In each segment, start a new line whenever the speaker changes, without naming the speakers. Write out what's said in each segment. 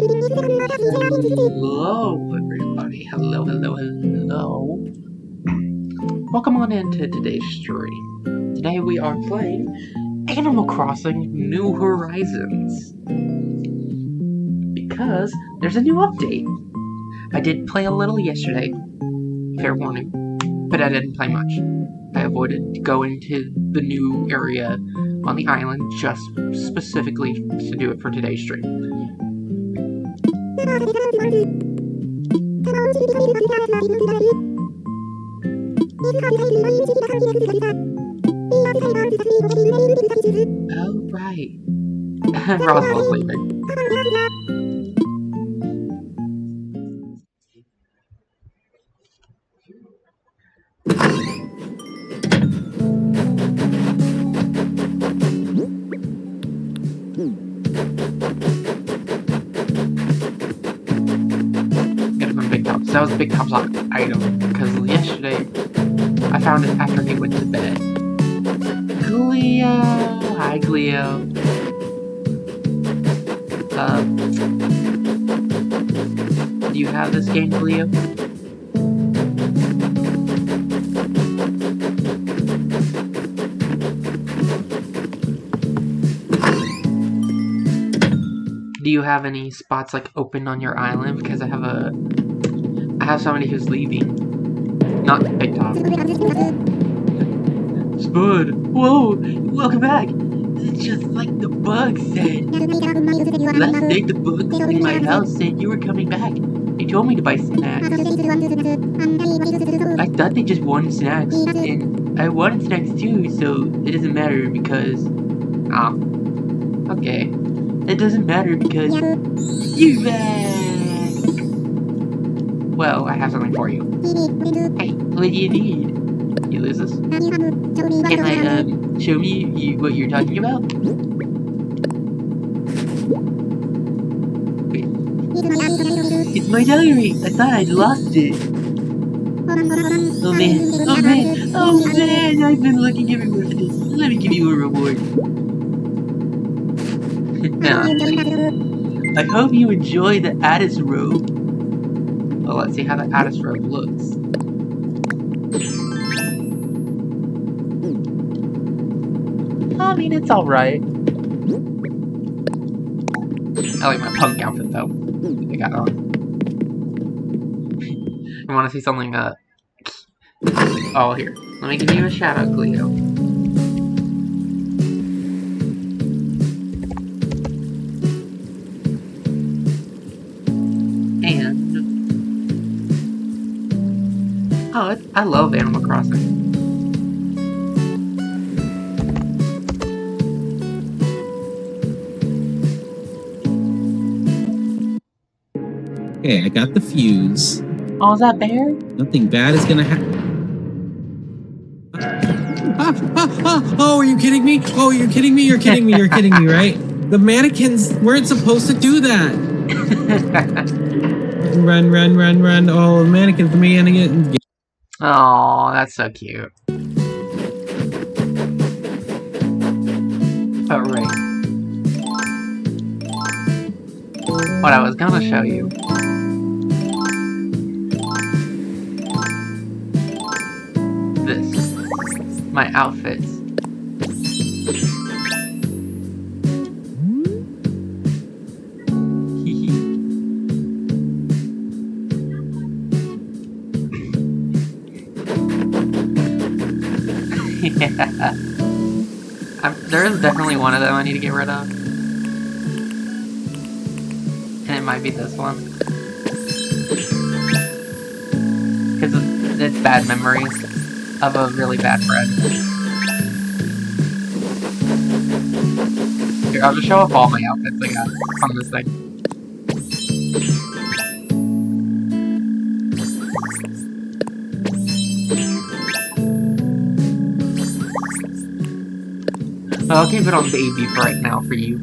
Hello, everybody. Hello. Welcome on into today's stream. Today we are playing Animal Crossing New Horizons. Because there's a new update. I did play a little yesterday, fair warning, but I didn't play much. I avoided going to the new area on the island just specifically to do it for today's stream. Oh, right. Roswell's leaving. That was Big Top's item, because yesterday I found it after he went to bed. Cleo! Hi, Cleo. Do you have this game, Cleo? Do you have any spots like open on your island? Because I have somebody who's leaving. Not Big Top. Spud! Whoa! Welcome back! It's just like the bug said. Last night the bug in my house said you were coming back. They told me to buy snacks. I thought they just wanted snacks, and I wanted snacks too, so it doesn't matter because... okay. It doesn't matter because... You're back! Well, I have something for you. Hey, what do you need? You lose this? Can I, show me what you're talking about? Wait. It's my diary! I thought I'd lost it! Oh man, I've been looking everywhere for this. Let me give you a reward. I hope you enjoy the Addis robe. Well, let's see how the Addis robe looks. I mean, it's alright. I like my punk outfit, though. I got on. I want to see something, oh, here. Let me give you a shout-out, Cleo. And... oh, I love Animal Crossing.
Okay, I got the fuse.
Oh, is that Bear?
Nothing bad is gonna happen. Oh, are you kidding me? Oh, you're kidding me? You're kidding me? You're kidding me, right? The mannequins weren't supposed to do that. Run. Oh, the mannequins.
Oh, that's so cute. Alright. What I was gonna show you. This. My outfits. Yeah. There is definitely one of them I need to get rid of. And it might be this one. Because it's bad memories of a really bad friend. Here, I'll just show off all my outfits I got on this thing. I'll keep it on baby for right now for you.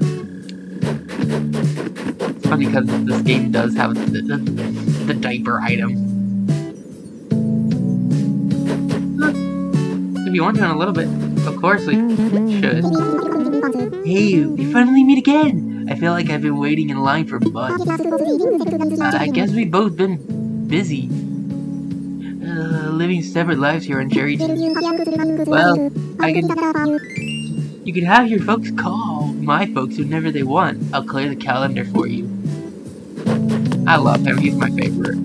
It's funny because this game does have the diaper item. If you want to in a little bit, of course we should. Hey, we finally meet again! I feel like I've been waiting in line for months. I guess we've both been busy. Living separate lives here on Cherry Tree. Well, you can have your folks call my folks whenever they want. I'll clear the calendar for you. I love him, he's my favorite.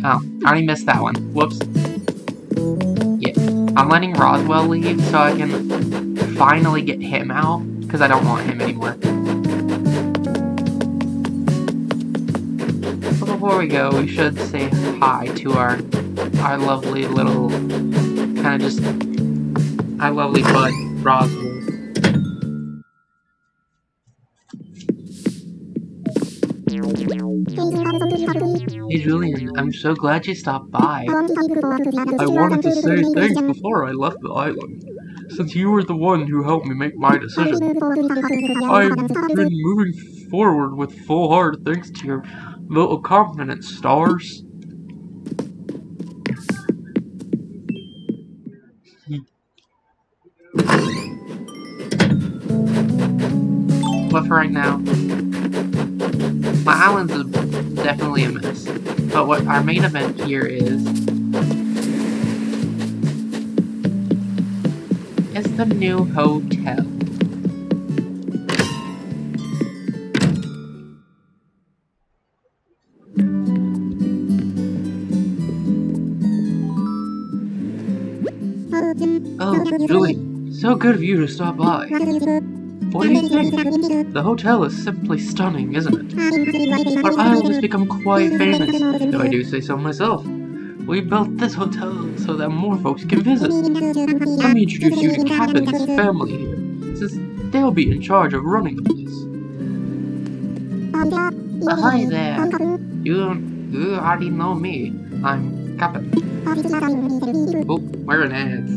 Oh, I already missed that one. Whoops. Yeah, I'm letting Roswell leave so I can finally get him out, because I don't want him anymore. But before we go, we should say hi to our lovely little, kind of just, our lovely bud, Roswell. Hey Julian, I'm so glad you stopped by. I wanted to say thanks before I left the island, since you were the one who helped me make my decision. I've been moving forward with full heart thanks to your vote of confidence, Stars. But for right now, my island's definitely a mess. But what our main event here is the new hotel. Oh, Julie, so good of you to stop by. What do you think? The hotel is simply stunning, isn't it? Our island has become quite famous, if I do say so myself. We built this hotel so that more folks can visit. Let me introduce you to Captain's family here, since they'll be in charge of running the place. Hi there. You already know me. I'm Captain. Oh, we're in ads.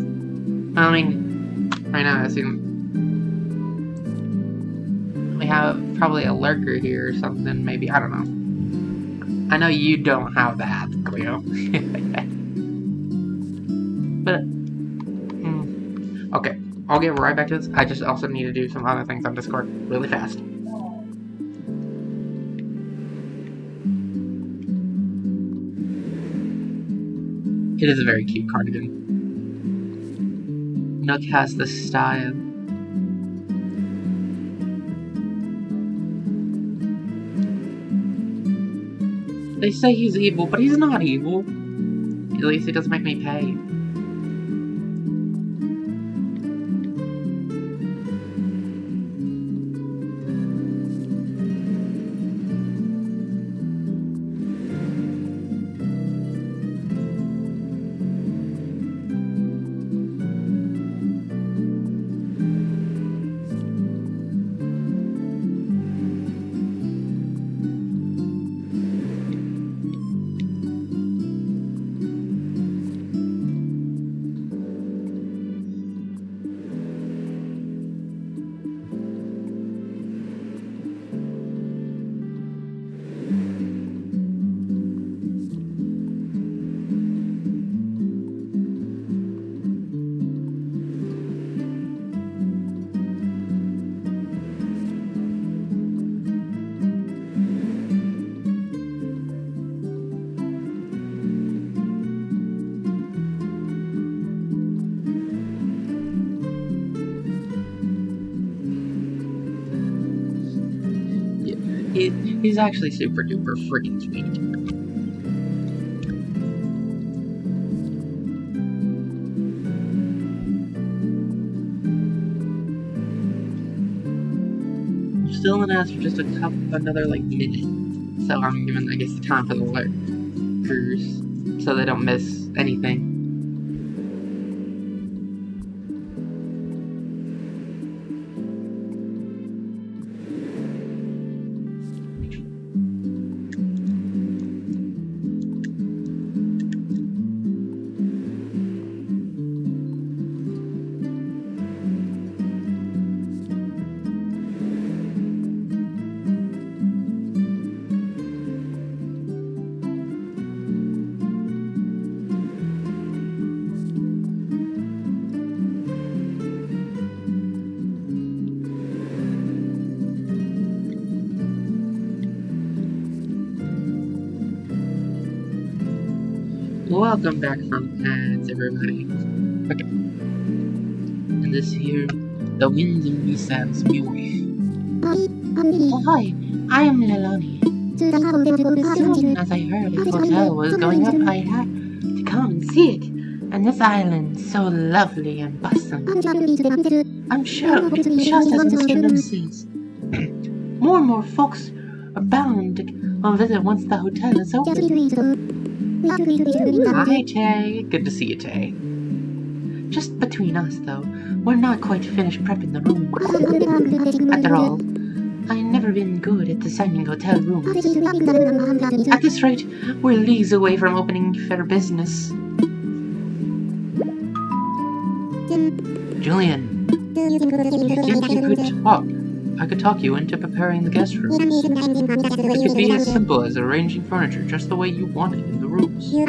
I mean, right now I assume we have probably a lurker here or something, maybe, I don't know. I know you don't have that, Cleo. But, okay, I'll get right back to this. I just also need to do some other things on Discord really fast. It is a very cute cardigan. Nook has the style. They say he's evil, but he's not evil. At least he doesn't make me pay. He's actually super duper freaking sweet. I'm still in ads for just another like minute, so I'm giving I guess the time for the lurkers so they don't miss anything. Welcome back from ads, everybody. Okay. And this here, the wind in me says me wife. Oh, hi, I am Lelani. Soon as I heard a hotel was going up, I had to come and see it. And this island, so lovely and bustling. I'm sure just as Miss Kingdom sees. More and more folks are bound to come visit once the hotel is open. Hi, Tay. Good to see you, Tay. Just between us, though, we're not quite finished prepping the rooms. After all, I've never been good at designing hotel rooms. At this rate, we're leagues away from opening for business. Julian, I could talk you into preparing the guest room. It could be as simple as arranging furniture just the way you want it in the rooms. You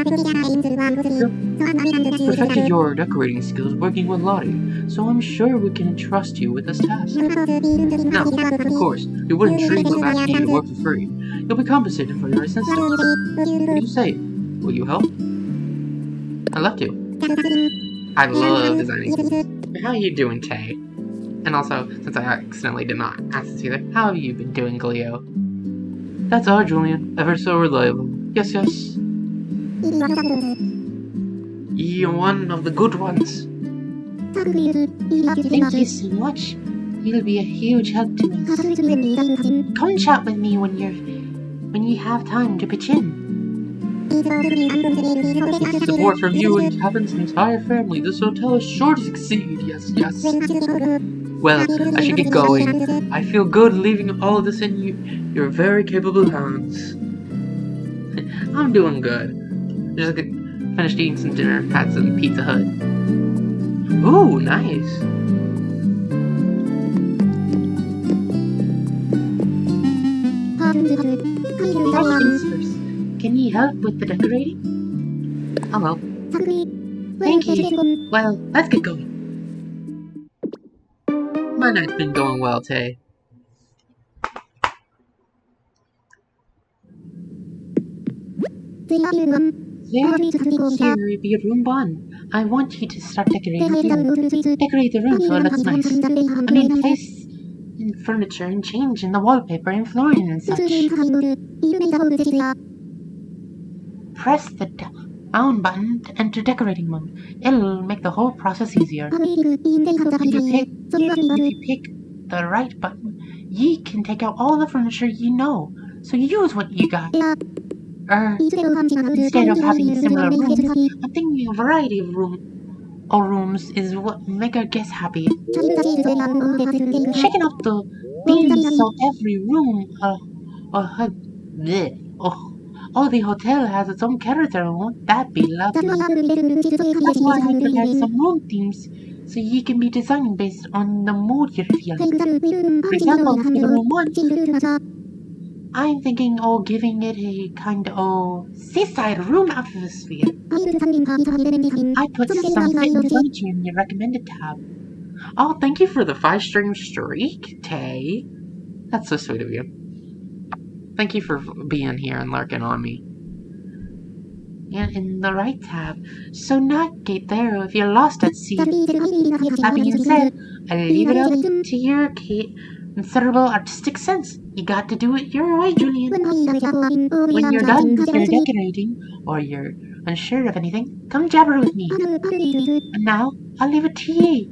perfected your decorating skills working with Lottie, so I'm sure we can entrust you with this task. Now, of course, we wouldn't treat you asking you to work for free. You'll be compensated for your assistance. What do you say? Will you help? I'd love to. I love designing things. How are you doing, Tay? And also, since I accidentally did not ask this either, how have you been doing, Cleo? That's our Julian, ever so reliable. Yes, yes. You're one of the good ones. Thank you so much. You'll be a huge help to us. Come and chat with me when you have time to pitch in. Support from you and Kevin's entire family. This hotel is sure to succeed. Yes, yes. Well, I should get going. I feel good leaving all of this in your very capable hands. I'm doing good. Just finished eating some dinner, had some Pizza Hut. Ooh, nice. First things first, can you help with the decorating? Hello. Thank you. Well, let's get going. My night's been going well, Tay. Here be room 1. I want you to start decorating here. Decorate the room so it looks nice. I mean, place in furniture and change in the wallpaper and flooring and such. Press the down button to enter decorating mode. It'll make the whole process easier. If you pick the right button, you can take out all the furniture you know. So use what you got. Instead of having similar rooms, I'm thinking a variety of rooms is what make our guests happy. Shaking up the themes so every room, the hotel has its own character. Won't that be lovely? That's why I prepared some room themes so you can be designing based on the mood you're feeling. For example, for the room 1, I'm thinking of giving it a kind of seaside room atmosphere. I put some fitting furniture in your recommended tab. Oh, thank you for the 5-string streak, Tay. That's so sweet of you. Thank you for being here and lurking on me. And in the right tab, so navigate there if you're lost at sea. That being said, I leave it up to your considerable artistic sense. You got to do it your way, Julian. When you're done with your decorating, or you're unsure of anything, come jabber with me. And now, I'll leave it to you.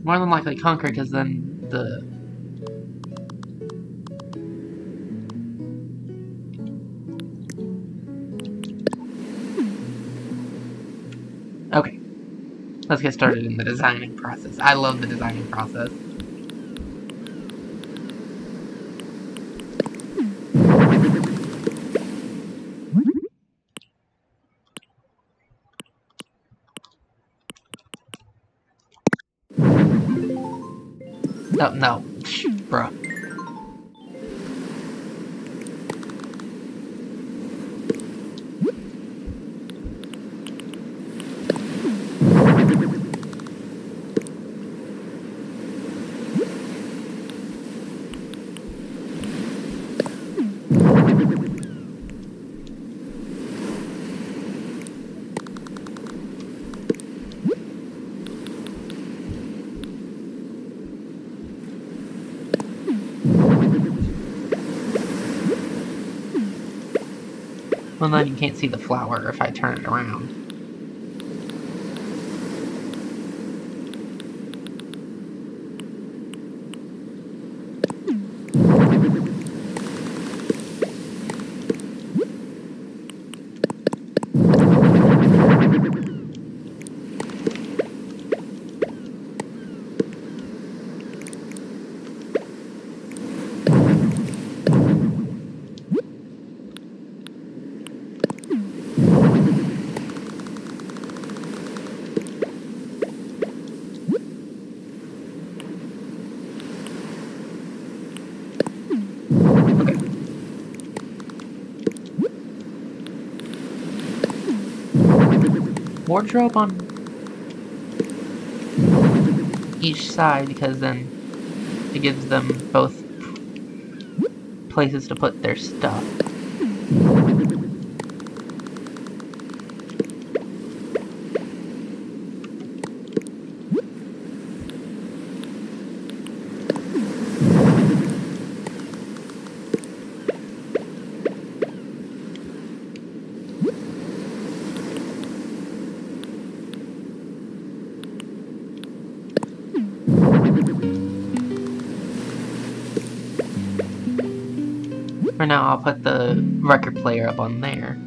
More than likely Conquer, because then the... Okay. Let's get started in the designing process. I love the designing process. Oh, no. Bruh. Well, then you can't see the flower if I turn it around. Wardrobe on each side, because then it gives them both places to put their stuff. For now, I'll put the record player up on there.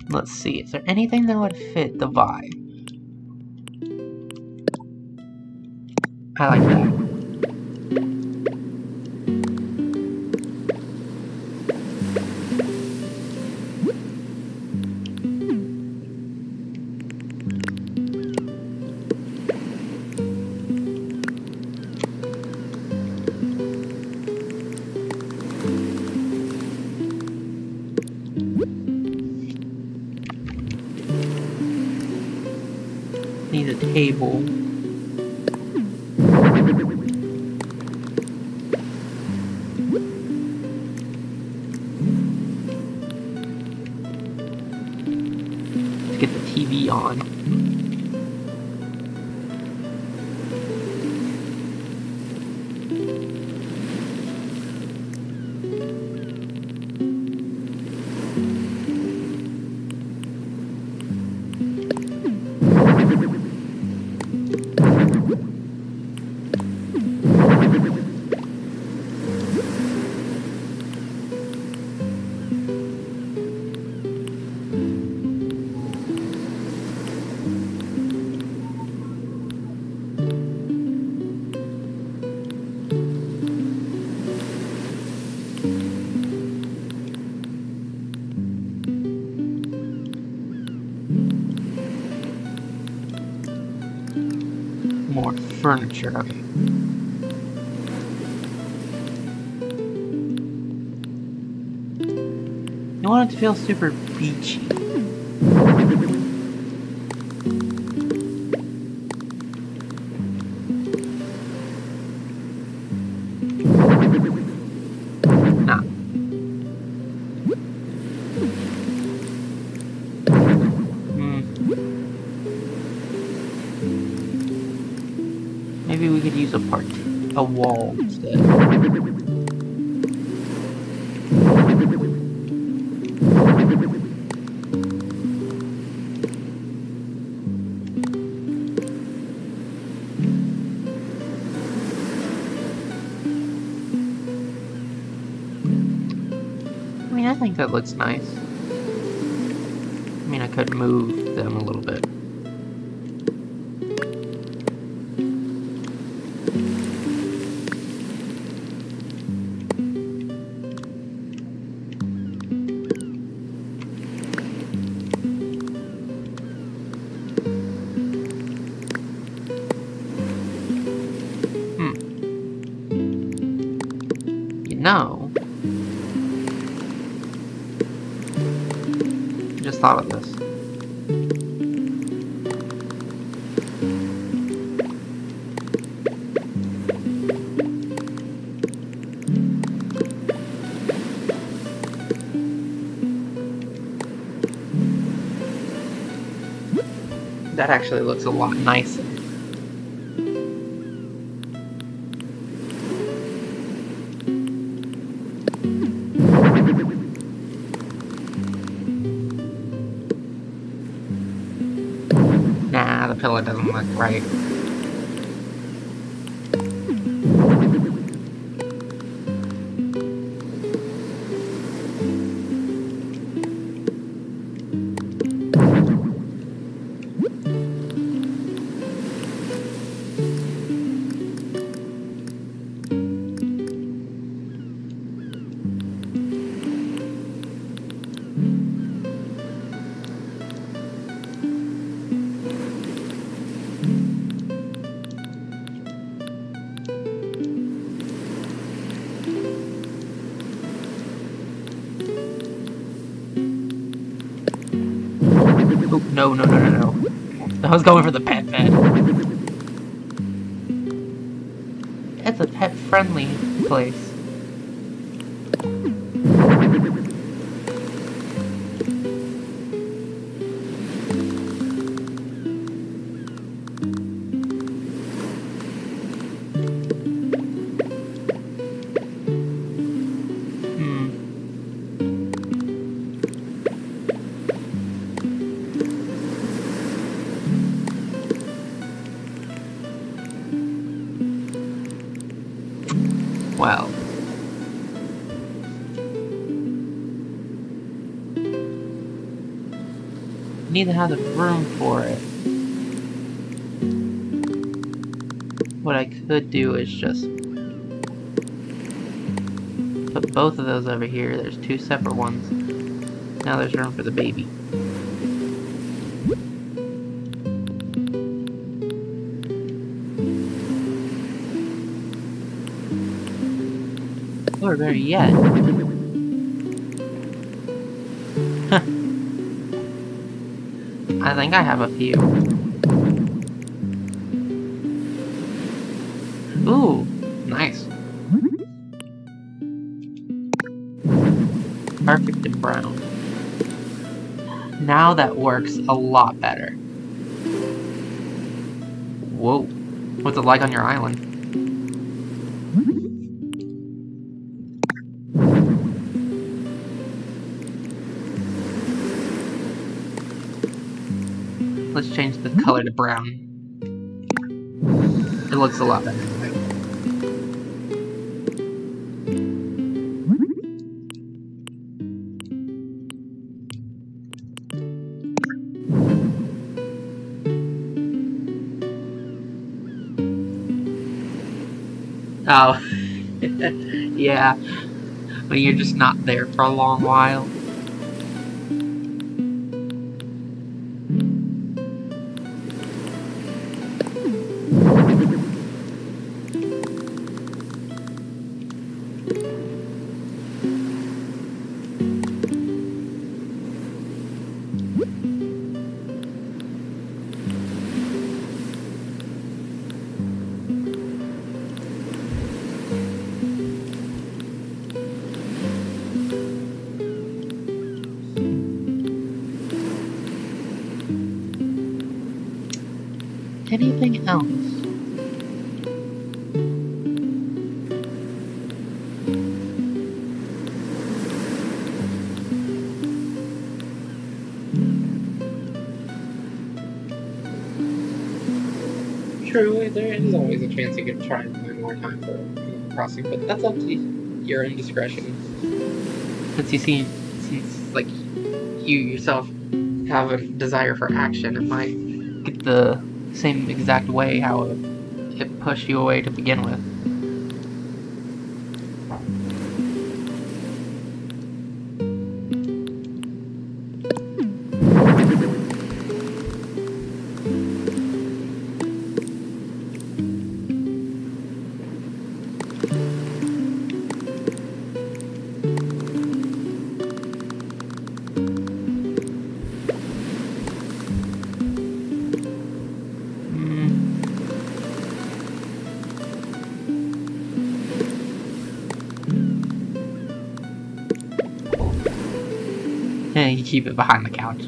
Let's see, is there anything that would fit the vibe? I like that. Need a table. To get the TV on. More furniture, okay. You want it to feel super beachy. Nah. Maybe we could use a wall instead. I mean, I think that looks nice. I mean, I could move them a little bit. No. I just thought of this. That actually looks a lot nicer. Nah, the pillow doesn't look right. Oh, no. I was going for the pet bed. It's a pet-friendly place. Well. Need to have the room for it. What I could do is just put both of those over here. There's two separate ones. Now there's room for the baby. Or better yet. I think I have a few. Ooh, nice. Perfect and brown. Now that works a lot better. Whoa. What's it like on your island? Let's change the color to brown. It looks a lot better. Oh. Yeah. When you're just not there for a long while. Anything else? True, there is always a chance you could try and find more time for Animal Crossing, but that's up to your own discretion. Since like you yourself have a desire for action, it might get the same exact way how it pushed you away to begin with. You keep it behind the couch.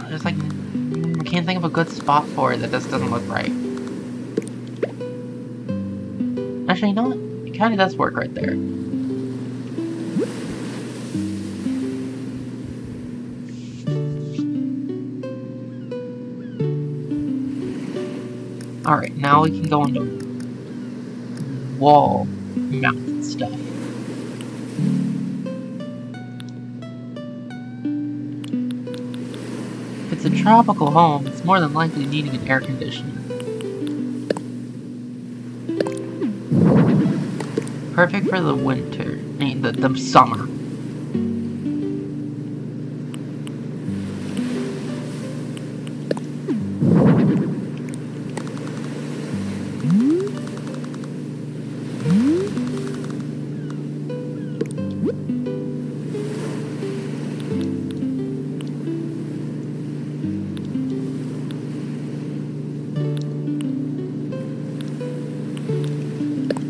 There's like, I can't think of a good spot for it that this doesn't look right. Actually, you know what? It kind of does work right there. Alright, now we can go into wall mounted stuff. If it's a tropical home, it's more than likely needing an air conditioner. Perfect for the winter. I mean, the summer.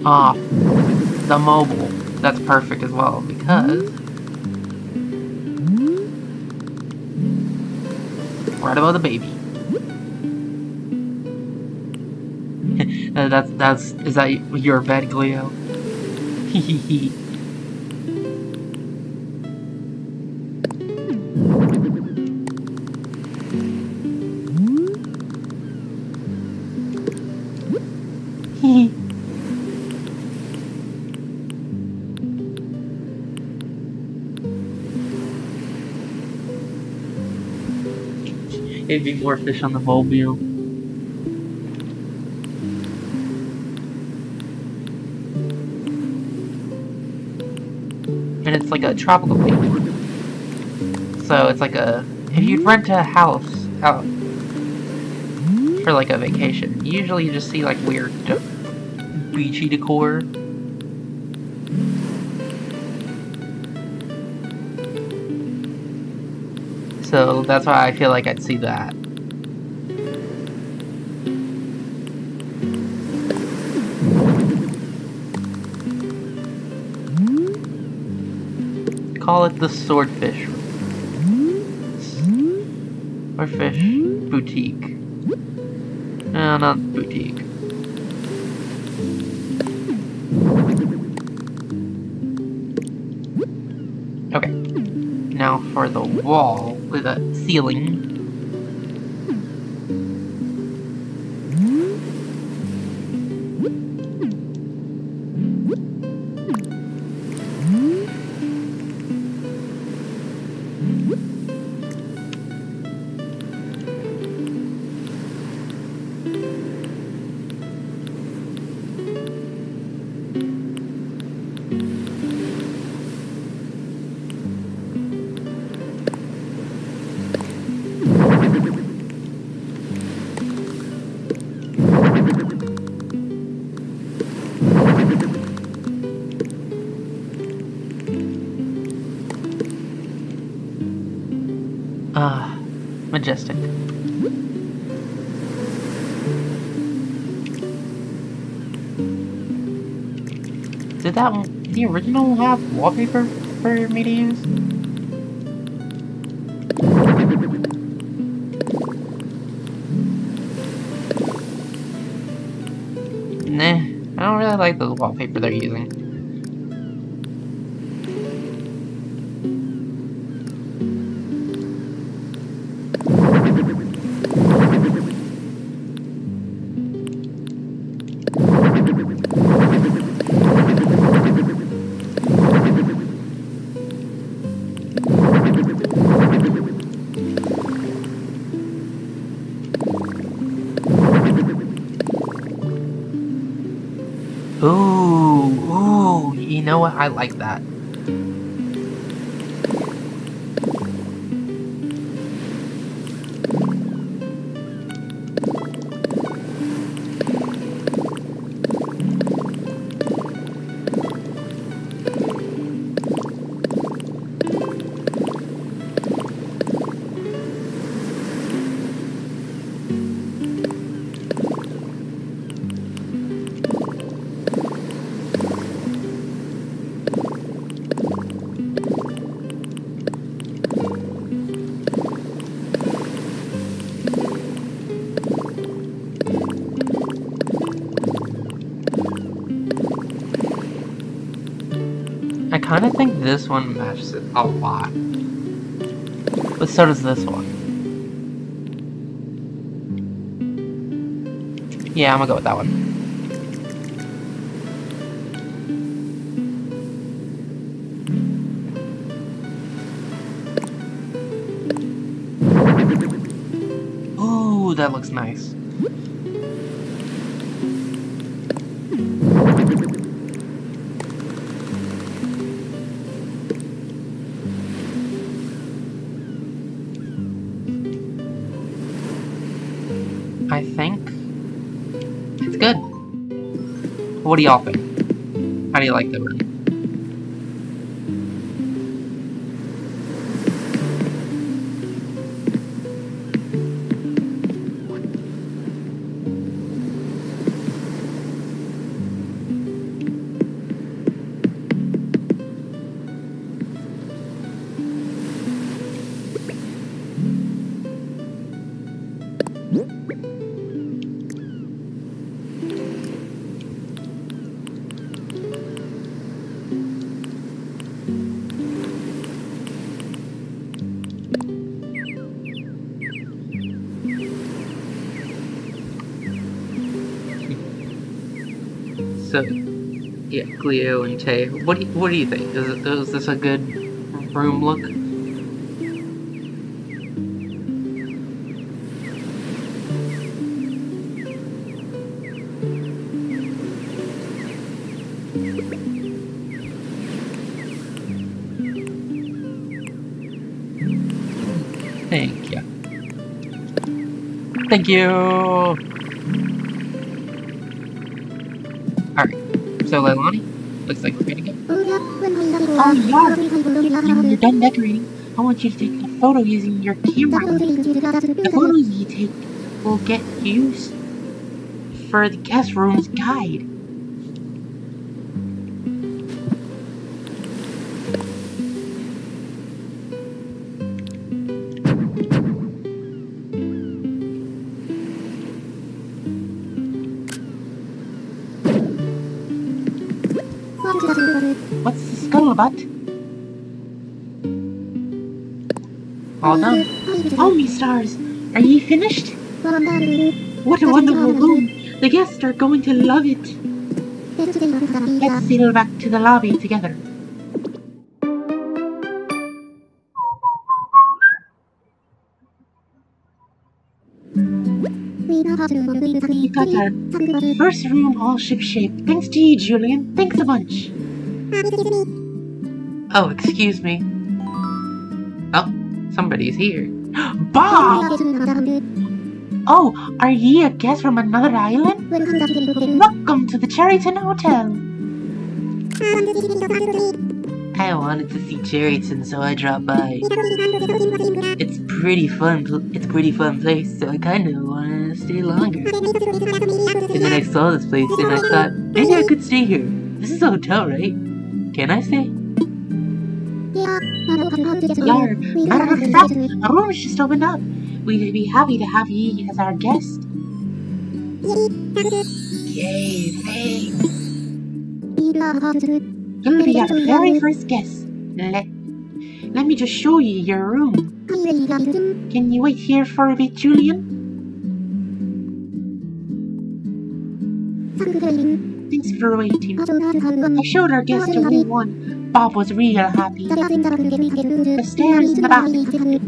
Ah, the mobile. That's perfect as well, because right above the baby. Is that your bed, Cleo? Hehehe. It'd be more fish on the mobile. And it's like a tropical theme. So it's like if you'd rent a house out for like a vacation, usually you just see like weird beachy decor. So that's why I feel like I'd see that. Call it the Swordfish or Fish Boutique. No, not boutique. Okay. Now for the wall with a ceiling. Majestic. Did the original have wallpaper for me to use? Nah, I don't really like the wallpaper they're using. Ooh, you know what? I like that. I kind of think this one matches it a lot. But so does this one. Yeah, I'm gonna go with that one. Ooh, that looks nice. I think it's good. What do y'all think? How do you like the room? So, yeah, Cleo and Tay. What do you think? Is this a good room look? Thank you. Thank you! Alright, so Leilani, looks like we're gonna go. Oh yeah! You're done decorating. I want you to take a photo using your camera. The photos you take will get used for the guest room's guide. What's the scuttlebutt? All done. Oh, me stars! Are ye finished? What a wonderful room! The guests are going to love it. Let's sail back to the lobby together. We got our first room all ship-shape. Thanks to you, Julian. Thanks a bunch. Oh, excuse me. Oh, somebody's here. Bob! Oh, are ye a guest from another island? Welcome to the Cherryton Hotel. I wanted to see Cherryton, so I dropped by. It's pretty fun place, so I kinda wanted to stay longer. And then I saw this place and I thought, maybe I could stay here. This is a hotel, right? Can I stay? Yar, matter of fact, a room just opened up. We'd be happy to have ye as our guest. Yay, thanks. You'll be our very first guest. Let me just show you your room. Can you wait here for a bit, Julian? Thanks for waiting. I showed our guest to room 1. Bob was real happy. The stairs in the back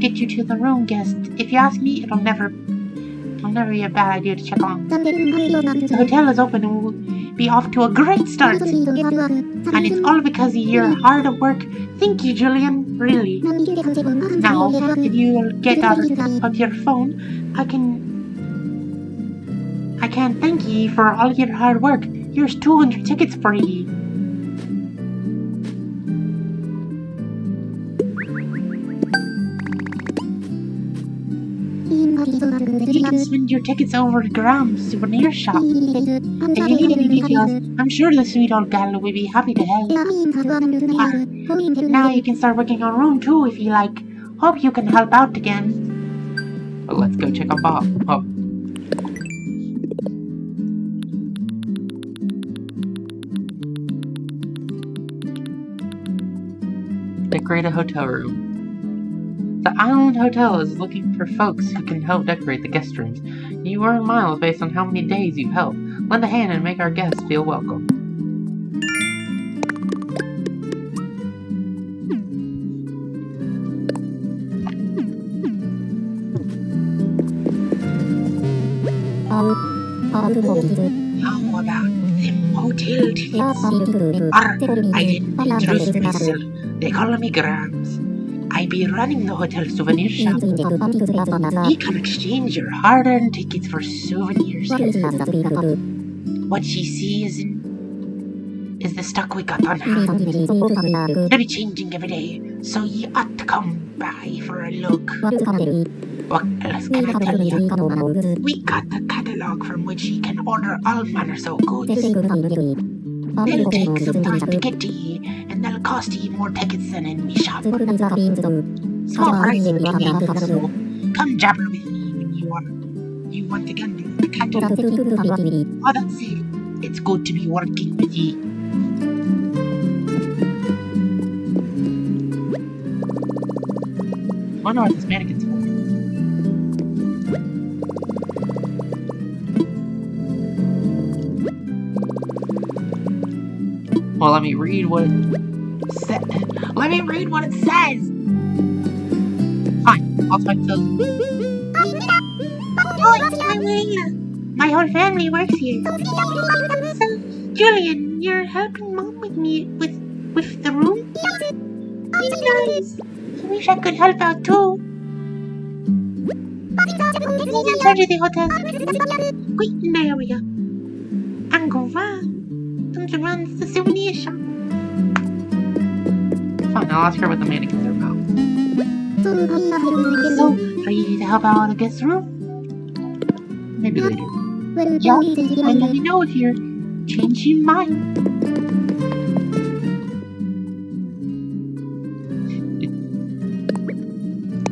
get you to the room, guest. If you ask me, it'll never be a bad idea to check on. The hotel is open and we'll be off to a great start. And it's all because of your hard work. Thank you, Julian. Really. Now, if you'll get out of your phone, I can't thank ye for all your hard work. Here's 200 tickets for ye. You can spend your tickets over at Graham's souvenir shop. If you need any details, I'm sure the sweet old gal will be happy to help. Now you can start working on room 2 if you like. Hope you can help out again. Well, let's go check on Bob. Oh. Decorate a hotel room. The Island Hotel is looking for folks who can help decorate the guest rooms. You earn miles based on how many days you help. Lend a hand and make our guests feel welcome.
How about them hotel tickets? I didn't introduce myself. They call me Grams. I be running the hotel souvenir shop. You can exchange your hard-earned tickets for souvenirs. What you see is the stock we got on hand. They'll be changing every day, so you ought to come by for a look. What else can I tell you? We got the catalog from which you can order all manners of goods. They'll take some time to get to you, and they'll cost you more tickets than in me shop. Small price for convenience, so come jabber with me when you want to get the catalog. Oh, that's it. It's good to be working with you. I wonder what this mannequin's for.
Well, let me read what it says.
Let me read what it says.
Fine, I'll talk to
My whole family works here. So, Julian, you're helping Mom with me with the room? Nice. I wish I could help out too. He's in charge of the hotel. Wait, there we go. And Grandma runs the souvenir shop.
Fine, I'll ask her what the mannequins are about.
So, ready to help out in the guest room?
Maybe later.
Yeah, and let me know if you're changing your mind.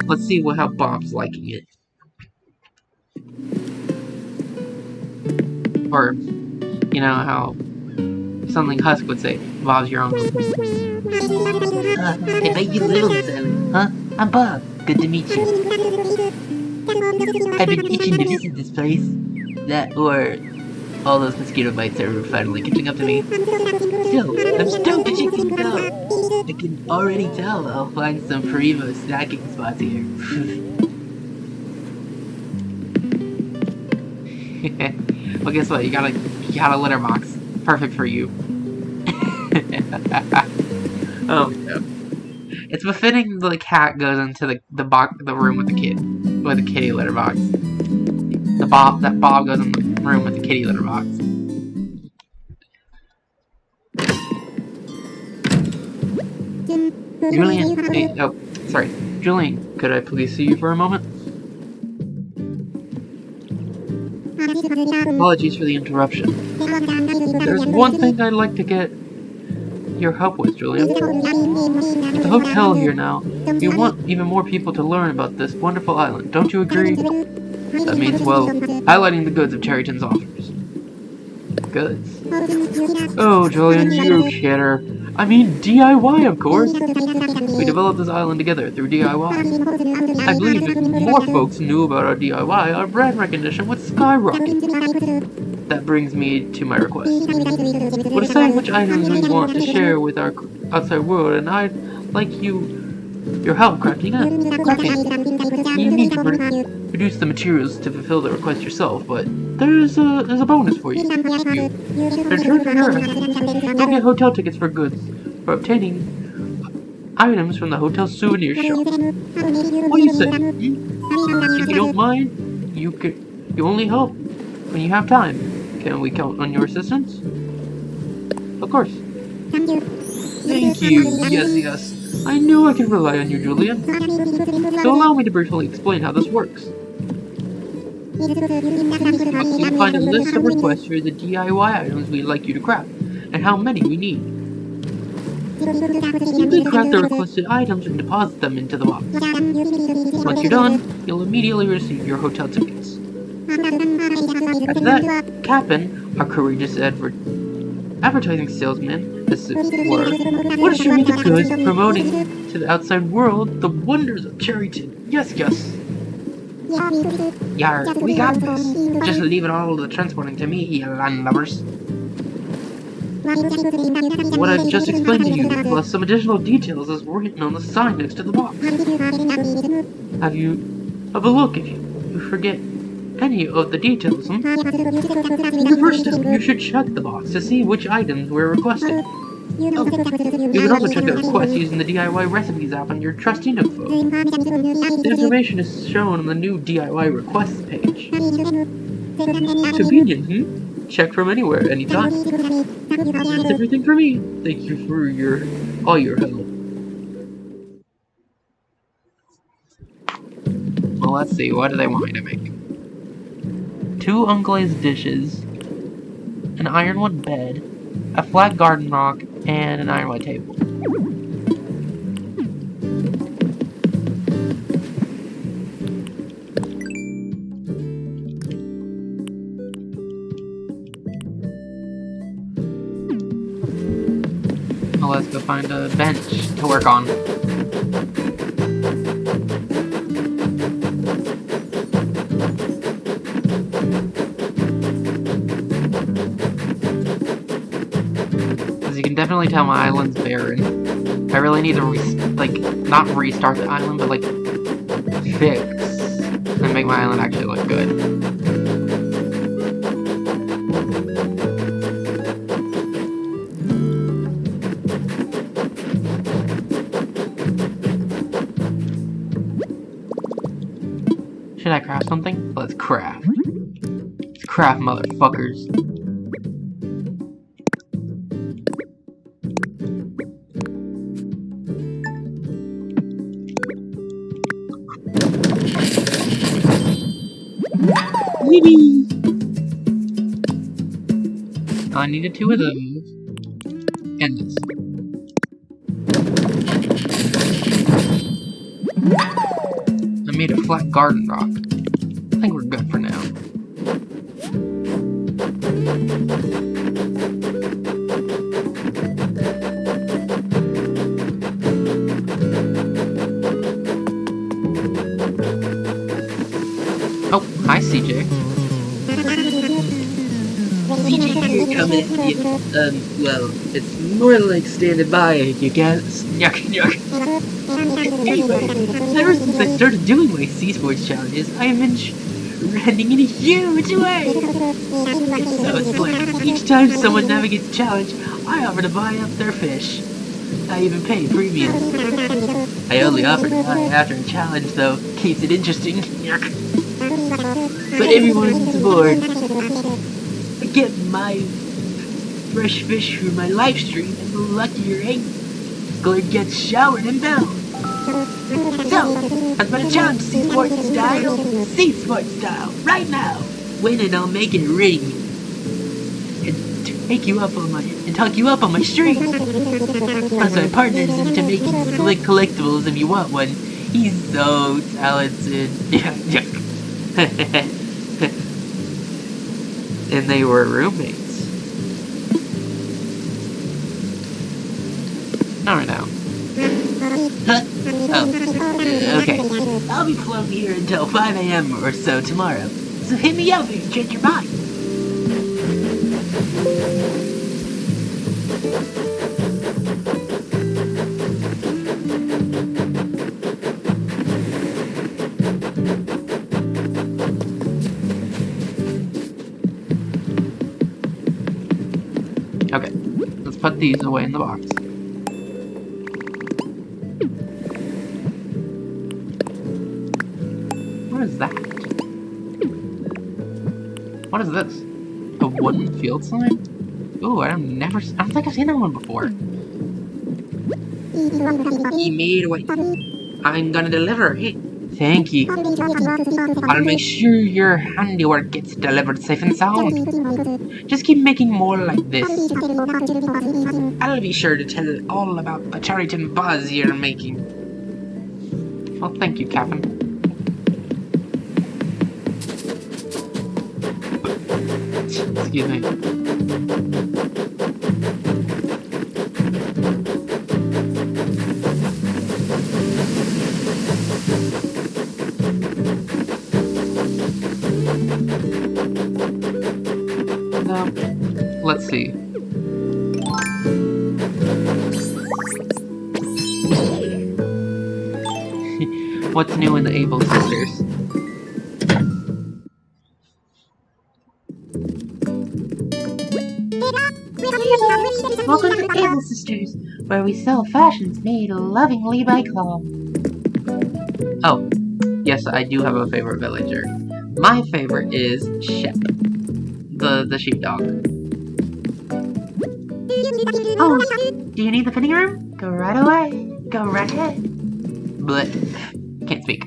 Let's see how Bob's liking it. Or, you know how something Husk would say, Bob's your uncle.
Hey, mate, you little salad, huh? I'm Bob. Good to meet you. I've been itching to visit this place. That or all those mosquito bites are finally catching up to me. Still, I'm stoked to check things out. I can already tell I'll find some primo snacking spots here.
Well, guess what? You got a litter box. Perfect for you. Oh, yeah. It's befitting the cat goes into the room with the kitty litter box. That Bob goes in the room with the kitty litter box. Julian, hey, oh, sorry. Julian, could I please see you for a moment? Apologies for the interruption. There's one thing I'd like to get your help with, Julian. With the hotel here now, you want even more people to learn about this wonderful island, don't you agree? That means, well, highlighting the goods of Cherryton's offers. Goods? Oh, Julian, you kidder. I mean DIY, of course. We developed this island together through DIY. I believe if more folks knew about our DIY, our brand recognition would skyrocket. That brings me to my request. We're deciding which items we want to share with our outside world, and I'd like your help crafting it. You need to produce the materials to fulfill the request yourself, but there's a bonus for you. In return for your efforts, you'll get hotel tickets for obtaining items from the hotel souvenir shop. What do you say? If you don't mind, you only help when you have time. Can we count on your assistance? Of course. Thank you. Yes. I knew I could rely on you, Julian. So allow me to briefly explain how this works. You'll find a list of requests for the DIY items we'd like you to craft, and how many we need. Simply craft the requested items and deposit them into the box. Once you're done, you'll immediately receive your hotel tickets. After that, Cap'n, our courageous advertising salesman, as it were. What should we get good promoting to the outside world the wonders of Cherryton? Yes, yes.
Yar, we got this. Just leave it all to the transporting to me, you landlubbers.
What I've just explained to you, plus some additional details, is written on the sign next to the box. Have a look if you forget any of the details, First, you should check the box to see which items were requested. You can also check the request using the DIY recipes app on your trusty notebook. The information is shown on the new DIY requests page. Convenient, Check from anywhere, anytime. That's everything for me. Thank you for all your help. Well, let's see. What do they want me to make? 2 unglazed dishes, an ironwood bed, a flat garden rock, and an ironwood table. Well, let's go find a bench to work on. You can definitely tell my island's barren. I really need to not restart the island, but like fix and make my island actually look good. Should I craft something? Let's craft. Let's craft, motherfuckers. I needed 2 of those. And this. I made a flat garden rock. I think we're good for now. Oh, hi CJ.
CJ, coming at you. Well, it's more like standing by, you guess.
Yuck, yuck. Anyway, ever since I started doing my Sea Sports challenges, I have been trending in a huge way. So it's like, each time someone navigates a challenge, I offer to buy up their fish. I even pay premiums. I only offer to buy after a challenge, though. Keeps it interesting. Yuck. But everyone's aboard. I get my fresh fish through my live stream, and the luckier angler gets showered in bells. So, I'm gonna challenge Sea Sports style, right now. Win and I'll make it ring. And tuck you up on my stream. Plus my partner's into making slick collectibles if you want one. He's so talented. And they were roommates. Not right now. Huh? Oh, okay. I'll be floating here until 5 a.m. or so tomorrow. So hit me up if you change your mind. Okay, let's put these away in the box. What is that? What is this? A wooden field sign? Ooh, I don't think I've seen that one before.
He made what I'm gonna deliver. Hey,
thank you.
I'll make sure your handiwork gets delivered safe and sound. Just keep making more like this. I'll be sure to tell all about the Cherryton buzz you're making.
Well, thank you, Captain. Excuse me. see. What's new in the Able Sisters?
Welcome to Able Sisters, where we sell fashions made lovingly by claw.
Oh, yes, I do have a favorite villager. My favorite is Shep, the sheepdog.
Oh, do you need the fitting room? Go right away. Go right ahead.
But can't speak.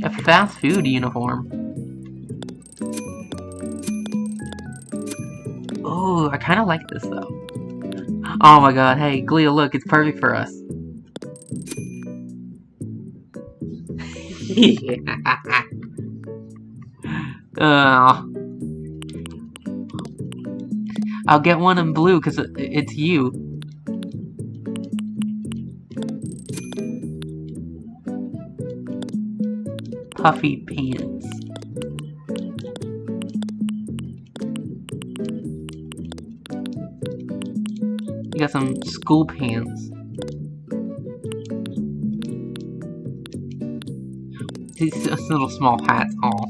A fast food uniform. Oh, I kind of like this though. Oh my god, hey, Glia, look, it's perfect for us. I'll get one in blue because it's you. Puffy pants. You got some school pants. These little small hats. Aw.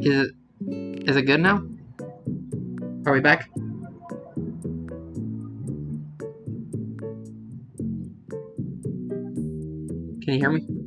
Is it good now? Are we back? Can you hear me?